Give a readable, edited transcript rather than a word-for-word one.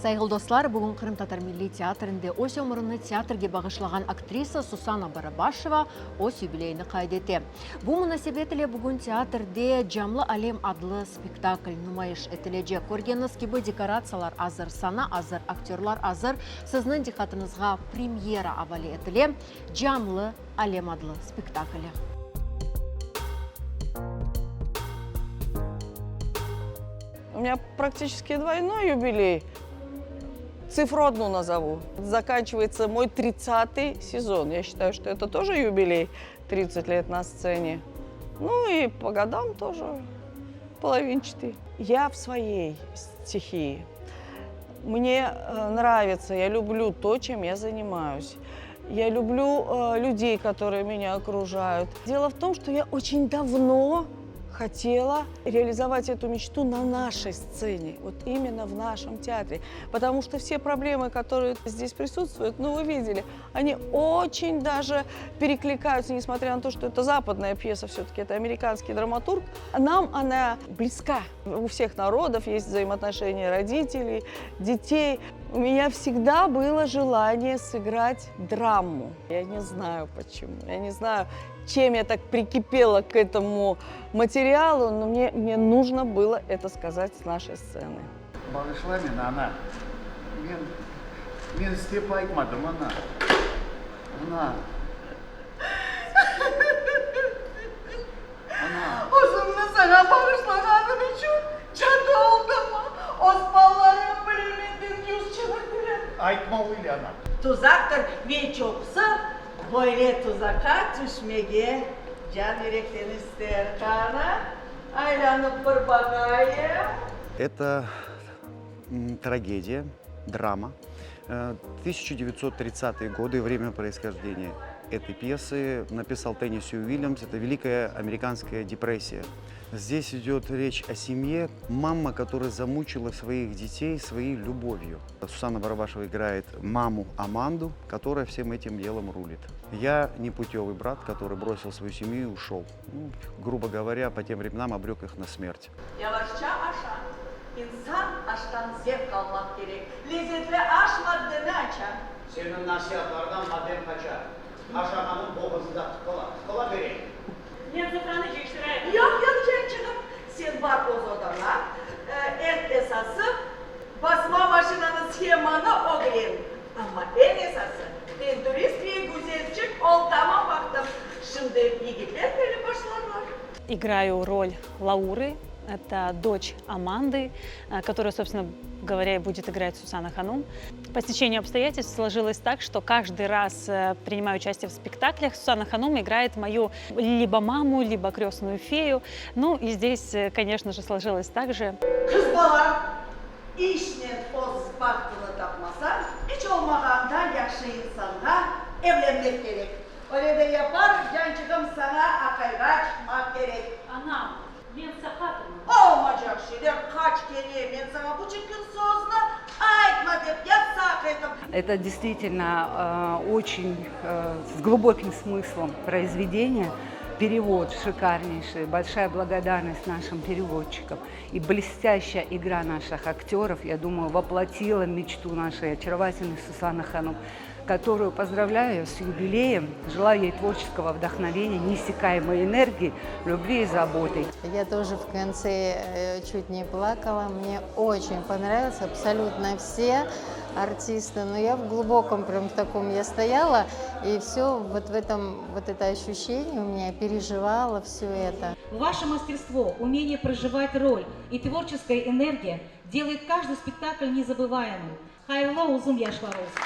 Сайгыл достар, бүгін Қырым Татар Милли театрында ось өміріні театрге бағышлаған актриса Сусана Барабашева ось юбилейні қайдеті. Бұл мұнасебетілі бүгін театрде «Жамлы әлем» адлы спектакль нумайыш етілеже. Көргеніңіз кебі декорациялар азыр, сана азыр, актерлар азыр. Сіздің дихатыңызға премьера авали етіле «Жамлы әлем» адлы спектаклі. У меня практически двойной юбилей. Цифру одну назову. Заканчивается мой 30-й сезон. Я считаю, что это тоже юбилей. 30 лет на сцене. Ну и по годам тоже половинчатый. Я в своей стихии. Мне нравится, я люблю то, чем я занимаюсь. Я люблю людей, которые меня окружают. Дело в том, что я очень давно хотела реализовать эту мечту на нашей сцене, вот именно в нашем театре. Потому что все проблемы, которые здесь присутствуют, ну вы видели, они очень даже перекликаются, несмотря на то, что это западная пьеса, все-таки это американский драматург. Нам она близка. У всех народов есть взаимоотношения родителей, детей. У меня всегда было желание сыграть драму. Я не знаю почему, я не знаю, чем я так прикипела к этому материалу, но мне нужно было это сказать с нашей сцены. Bağışla meni ana. Men istep aytmadım ana. Ana. Ana. Uzunlu sana bağışlananım için çatı oldu mu? Osmanlıların bilimindin yüz çevirdiler. Aytma öyle ana. Tuzaktır ve çoksa böyle tuzaka düşmeye can yürekten ister kana. Aylanıp bir bakayım. Это трагедия, драма. 1930-е годы, время происхождения этой пьесы написал Тенниси Уильямс. Это Великая американская депрессия. Здесь идет речь о семье, мама, которая замучила своих детей своей любовью. Сусана Барабашева играет маму Аманду, которая всем этим делом рулит. Я непутевый брат, который бросил свою семью и ушел. Ну, грубо говоря, по тем временам обрек их на смерть. Yavaşça aşan. İnsan aşktan zevk almak gerek. Lezzetli aş maddeni açar. Senin nasihatlardan madem kaçar. Aşağının boğazında tıkala vereyim. Нет, zaten geçtireyim. Yok canım. Sen bak o odana. En esası basma maşinanın schemanı o değil. Ama en esası ben turist ve güzelcik oltama baktım. Şimdi yigitler böyle başlarlar. Играю роль Лауры, это дочь Аманды, которую, собственно говоря, будет играть Сусана Ханум. По стечению обстоятельств сложилось так, что каждый раз, принимая участие в спектаклях, Сусана Ханум играет мою либо маму, либо крестную фею. Ну и здесь, конечно же, сложилось так же. Kız bala, işle o baktığını tapmasa, hiç olmagandan yaxşı insanla evlenmek gerek. Öyle de yapar, cancığım sana akayga çıkmak gerek. Anam, ben sakatım. Olmayacak şeyler kaç kere ben sana bu çıkın sözünü aytma deyip yasak ettim. Это действительно очень с глубоким смыслом произведение. Перевод шикарнейший, большая благодарность нашим переводчикам. И блестящая игра наших актеров, я думаю, воплотила мечту нашей очаровательной Сусаны Ханум, которую поздравляю с юбилеем, желаю ей творческого вдохновения, неиссякаемой энергии, любви и заботы. Я тоже в конце чуть не плакала, мне очень понравилось, абсолютно все артисты, но я в глубоком прям таком я стояла, и все вот в этом, вот это ощущение у меня, переживала все это. Ваше мастерство, умение проживать роль и творческая энергия делает каждый спектакль незабываемым. Хайрло Узум Яшваровский.